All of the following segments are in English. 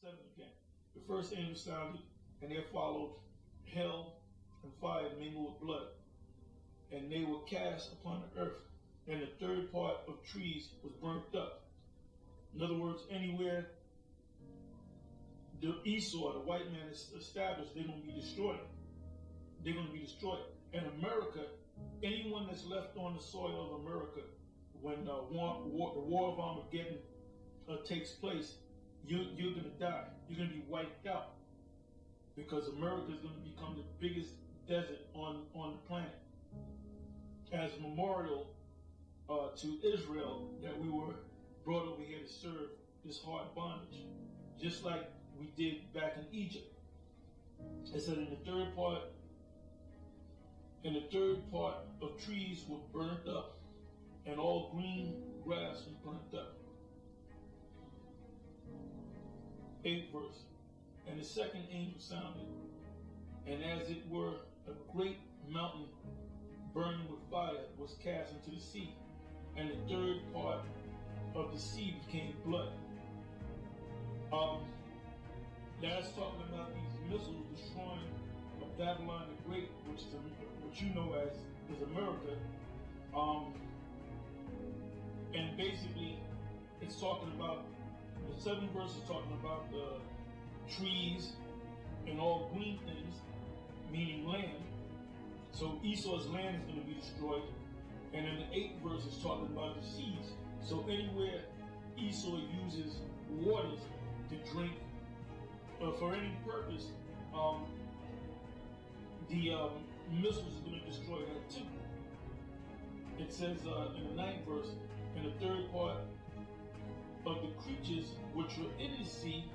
7 again. The first angel sounded, and there followed hell and fire mingled with blood, and they were cast upon the earth, and the third part of trees was burnt up. In other words, anywhere the Esau, the white man, is established, they're going to be destroyed. They're going to be destroyed. And America, anyone that's left on the soil of America, when the war of Armageddon takes place, you're going to die. You're going to be wiped out, because America is going to become the biggest desert on the planet, as a memorial to Israel that we were brought over here to serve this hard bondage, just like we did back in Egypt. It said in the third part of trees were burnt up, and all green grass was burnt up. 8th verse. And the second angel sounded, and as it were a great mountain burning with fire was cast into the sea, and the third part of the sea became blood. That's talking about these missiles destroying of Babylon the Great, which is what you know as is America. And basically, it's talking about, the 7th verse is talking about the trees and all green things, meaning land. So Esau's land is going to be destroyed. And then the 8th verse is talking about the seas. So anywhere Esau uses waters to drink for any purpose, the missiles are going to destroy that too. It says in the 9th verse, in the third part of the creatures which were in the sea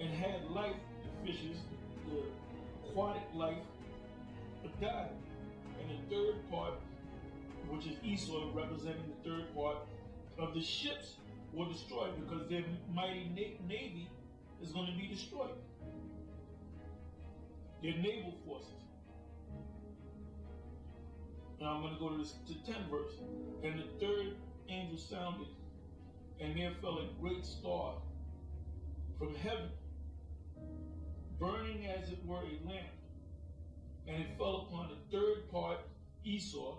and had life, the fishes, the aquatic life, died. And the third part, which is Esau representing the third part of the ships, were destroyed, because their mighty navy is going to be destroyed. Their naval forces. Now I'm going to go to the 10th verse. And the third angel sounded, and there fell a great star from heaven, burning as it were a lamp, and it fell upon the third part, Esau,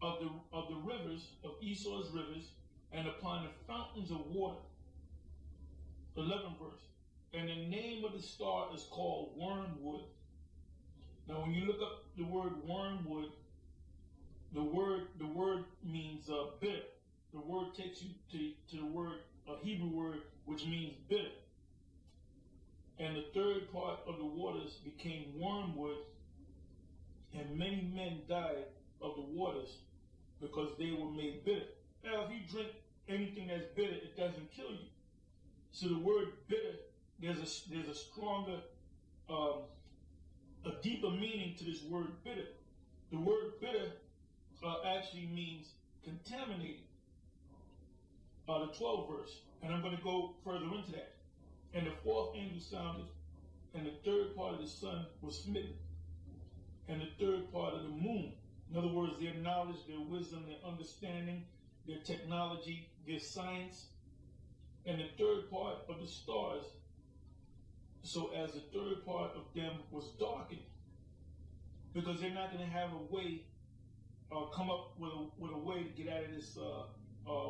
of the rivers, of Esau's rivers, and upon the fountains of water. 11th verse. And the name of the star is called Wormwood. Now when you look up the word wormwood, the word means bitter. The word takes you to the word, a Hebrew word, which means bitter. And the third part of the waters became wormwood, and many men died of the waters because they were made bitter. Now, if you drink anything that's bitter, it doesn't kill you. So the word bitter, there's a stronger, a deeper meaning to this word bitter. The word bitter actually means contaminated. The 12th verse, and I'm going to go further into that. And the fourth angel sounded, and the third part of the sun was smitten, and the third part of the moon. In other words, their knowledge, their wisdom, their understanding, their technology, their science, and the third part of the stars, so as the third part of them was darkened, because they're not going to have a way, come up with a way to get out of this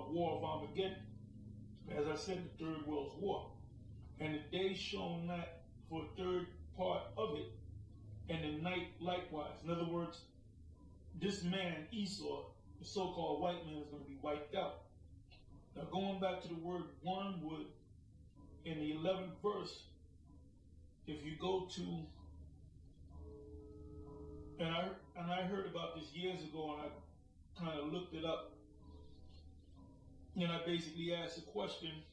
war of Armageddon. As I said, the Third World War. And the day shone not for a third part of it, and the night likewise. In other words, this man, Esau, the so-called white man, is going to be wiped out. Now going back to the word wormwood, in the 11th verse, if you go to, and I heard about this years ago, and I kind of looked it up, and I basically asked a question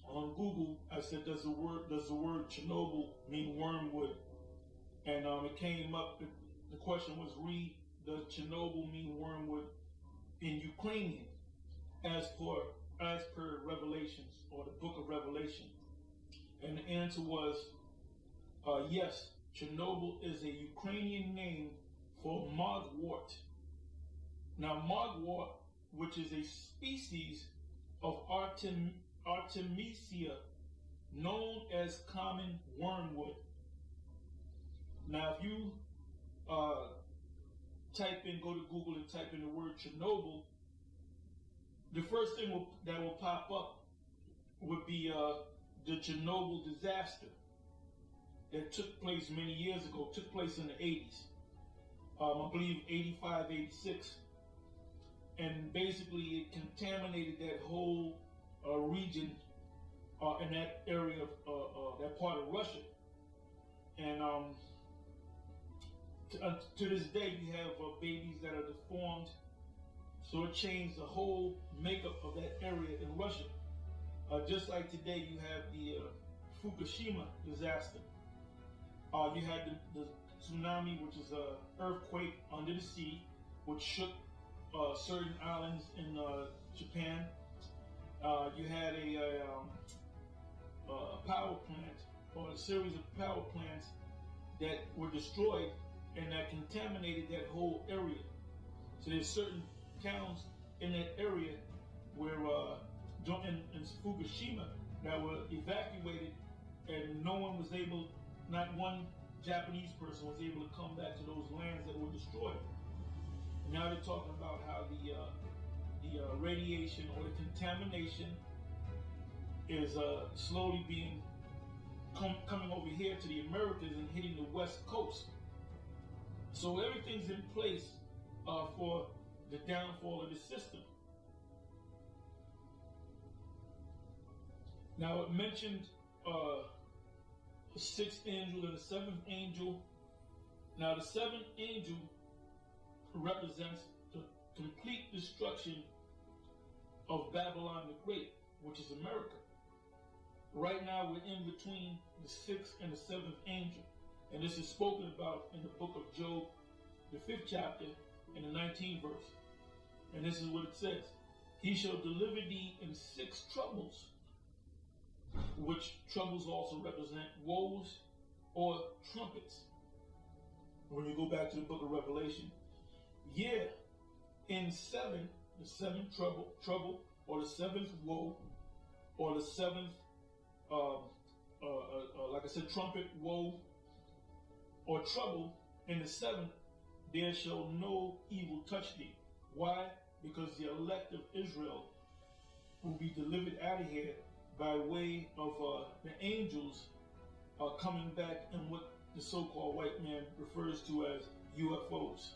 on Google. I said, does the word Chernobyl mean wormwood? And it came up, the question was, does Chernobyl mean wormwood in Ukrainian, as per Revelations, or the book of Revelation? And the answer was, yes, Chernobyl is a Ukrainian name for mugwort. Now mugwort, which is a species of Artemisia known as common wormwood. Now, if you go to Google and type in the word Chernobyl, the first thing that will pop up would be the Chernobyl disaster that took place many years ago, took place in the 80s. I believe 85, 86. And basically it contaminated that whole region in that area of that part of Russia. And to this day, you have babies that are deformed. So it changed the whole makeup of that area in Russia. Just like today, you have the Fukushima disaster. You had the tsunami, which is an earthquake under the sea, which shook certain islands in Japan. You had a power plant, or a series of power plants that were destroyed and that contaminated that whole area. So there's certain towns in that area where in Fukushima that were evacuated, and no one was able, not one Japanese person was able to come back to those lands that were destroyed. And now they're talking about how the radiation or the contamination is slowly being coming over here to the Americas and hitting the West Coast. So everything's in place for the downfall of the system. Now it mentioned the sixth angel and the seventh angel. Now the seventh angel represents the complete destruction of Babylon the Great, which is America. Right now we're in between the sixth and the seventh angel. And this is spoken about in the book of Job, the 5th chapter, and the 19th verse. And this is what it says. He shall deliver thee in 6 troubles, which troubles also represent woes or trumpets. When you go back to the book of Revelation, yeah, in 7, the 7th trouble, or the 7th woe, or the 7th, like I said, trumpet, woe, or trouble, in the 7th, there shall no evil touch thee. Why? Because the elect of Israel will be delivered out of here by way of the angels coming back in what the so-called white man refers to as UFOs.